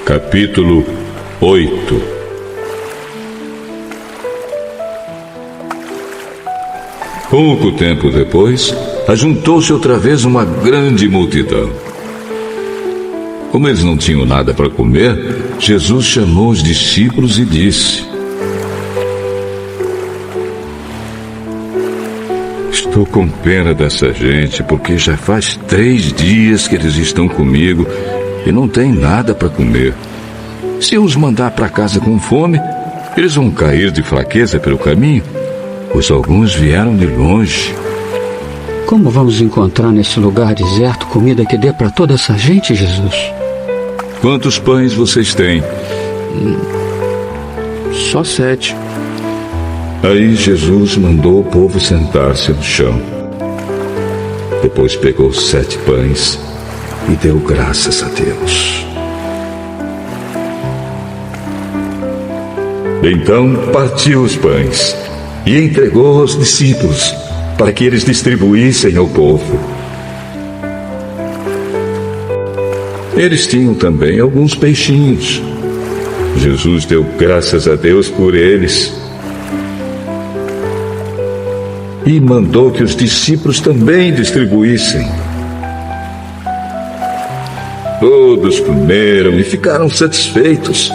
Capítulo 8. Pouco tempo depois, ajuntou-se outra vez uma grande multidão. Como eles não tinham nada para comer, Jesus chamou os discípulos e disse: Estou com pena dessa gente, porque já faz 3 dias que eles estão comigo e não têm nada para comer. Se eu os mandar para casa com fome, eles vão cair de fraqueza pelo caminho, pois alguns vieram de longe. Como vamos encontrar nesse lugar deserto comida que dê para toda essa gente, Jesus? Quantos pães vocês têm? Só 7. Aí Jesus mandou o povo sentar-se no chão. Depois pegou 7 pães e deu graças a Deus. Então partiu os pães e entregou aos discípulos para que eles distribuíssem ao povo. Eles tinham também alguns peixinhos. Jesus deu graças a Deus por eles e mandou que os discípulos também distribuíssem. Todos comeram e ficaram satisfeitos.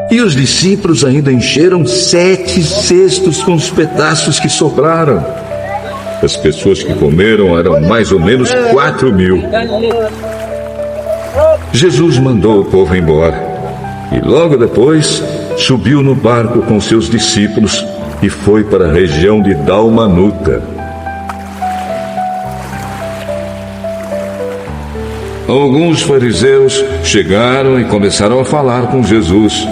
E os discípulos ainda encheram 7 cestos com os pedaços que sobraram. As pessoas que comeram eram mais ou menos 4.000. Jesus mandou o povo embora e logo depois subiu no barco com seus discípulos e foi para a região de Dalmanuta. Alguns fariseus chegaram e começaram a falar com Jesus.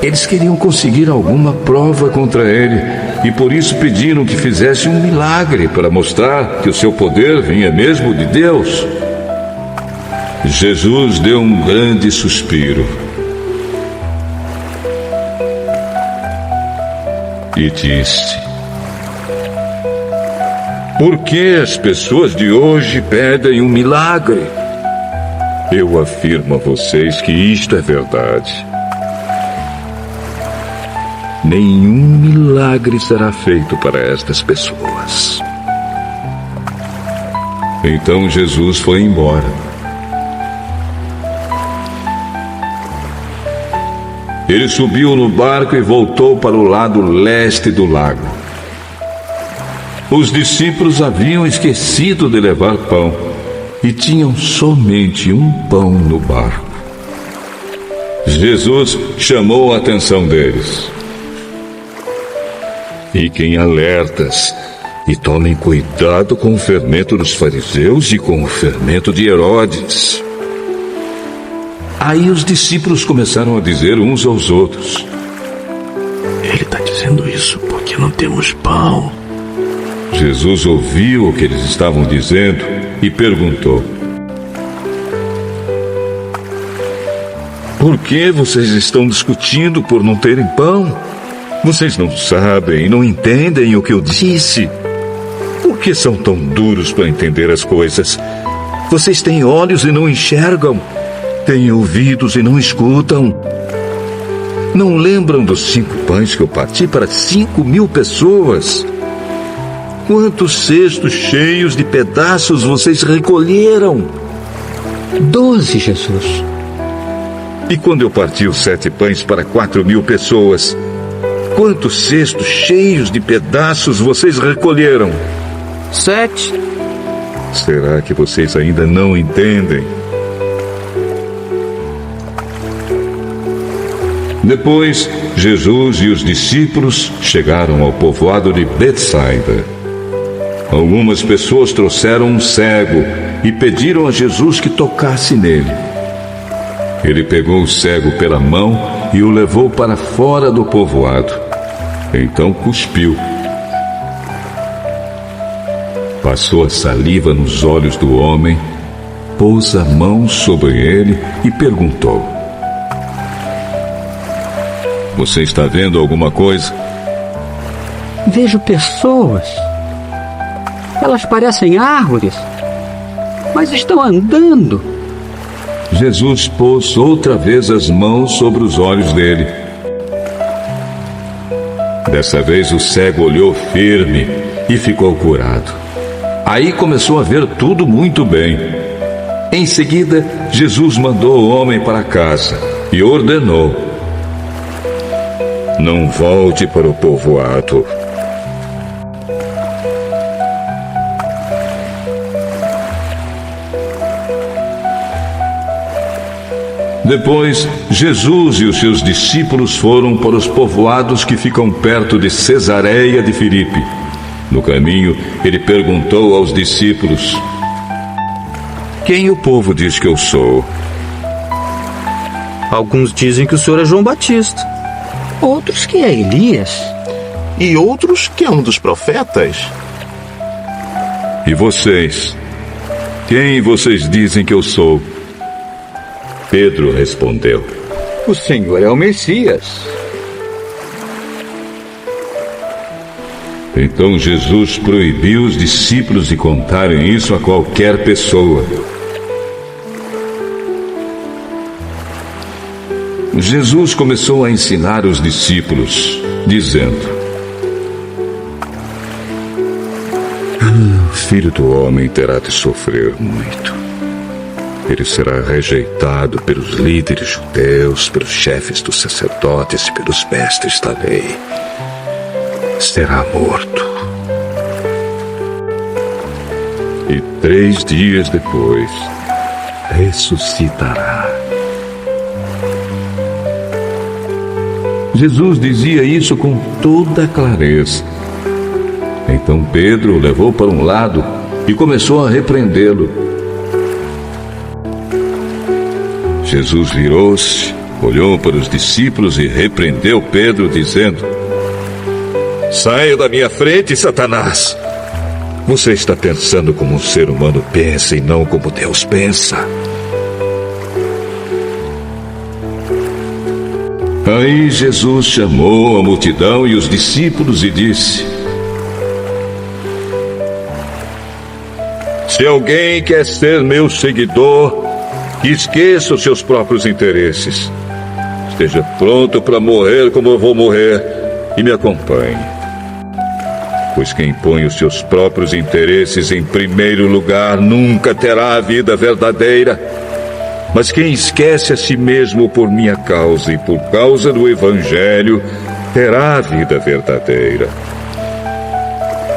Eles queriam conseguir alguma prova contra ele e por isso pediram que fizesse um milagre para mostrar que o seu poder vinha mesmo de Deus. Jesus deu um grande suspiro e disse: Por que as pessoas de hoje pedem um milagre? Eu afirmo a vocês que isto é verdade. Nenhum milagre será feito para estas pessoas. Então Jesus foi embora. Ele subiu no barco e voltou para o lado leste do lago. Os discípulos haviam esquecido de levar pão e tinham somente um pão no barco. Jesus chamou a atenção deles. Fiquem alertas e tomem cuidado com o fermento dos fariseus e com o fermento de Herodes. Aí os discípulos começaram a dizer uns aos outros: Ele está dizendo isso porque não temos pão. Jesus ouviu o que eles estavam dizendo e perguntou: Por que vocês estão discutindo por não terem pão? Vocês não sabem e não entendem o que eu disse. Por que são tão duros para entender as coisas? Vocês têm olhos e não enxergam, têm ouvidos e não escutam. Não lembram dos 5 pães que eu parti para 5.000 pessoas? Quantos cestos cheios de pedaços vocês recolheram? 12, Jesus. E quando eu parti os 7 pães para 4.000 pessoas, quantos cestos cheios de pedaços vocês recolheram? 7. Será que vocês ainda não entendem? Depois, Jesus e os discípulos chegaram ao povoado de Betsaida. Algumas pessoas trouxeram um cego e pediram a Jesus que tocasse nele. Ele pegou o cego pela mão e o levou para fora do povoado. Então cuspiu. Passou a saliva nos olhos do homem, pôs a mão sobre ele e perguntou: Você está vendo alguma coisa? Vejo pessoas. Elas parecem árvores, mas estão andando. Jesus pôs outra vez as mãos sobre os olhos dele. Dessa vez o cego olhou firme e ficou curado. Aí começou a ver tudo muito bem. Em seguida, Jesus mandou o homem para casa e ordenou: não volte para o povoado. Depois, Jesus e os seus discípulos foram para os povoados que ficam perto de Cesareia de Filipe. No caminho, ele perguntou aos discípulos: quem o povo diz que eu sou? Alguns dizem que o senhor é João Batista. Outros que é Elias. E outros que é um dos profetas. E vocês? Quem vocês dizem que eu sou? Pedro respondeu: O Senhor é o Messias. Então Jesus proibiu os discípulos de contarem isso a qualquer pessoa. Jesus começou a ensinar os discípulos, dizendo: o Filho do Homem terá de sofrer muito. Ele será rejeitado pelos líderes judeus, pelos chefes dos sacerdotes e pelos mestres da lei. Será morto. E 3 dias depois, ressuscitará. Jesus dizia isso com toda clareza. Então Pedro o levou para um lado e começou a repreendê-lo. Jesus virou-se, olhou para os discípulos e repreendeu Pedro, dizendo: saia da minha frente, Satanás! Você está pensando como um ser humano pensa e não como Deus pensa. Aí Jesus chamou a multidão e os discípulos e disse: se alguém quer ser meu seguidor, que esqueça os seus próprios interesses. Esteja pronto para morrer como eu vou morrer e me acompanhe. Pois quem põe os seus próprios interesses em primeiro lugar nunca terá a vida verdadeira. Mas quem esquece a si mesmo por minha causa e por causa do Evangelho, terá a vida verdadeira.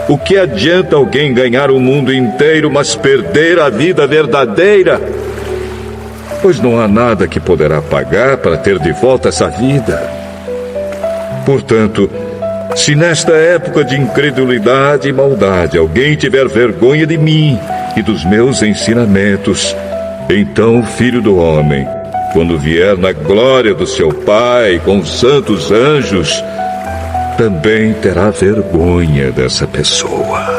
O que adianta alguém ganhar o mundo inteiro, mas perder a vida verdadeira? Pois não há nada que poderá pagar para ter de volta essa vida. Portanto, se nesta época de incredulidade e maldade alguém tiver vergonha de mim e dos meus ensinamentos, então o Filho do Homem, quando vier na glória do seu Pai com os santos anjos, também terá vergonha dessa pessoa.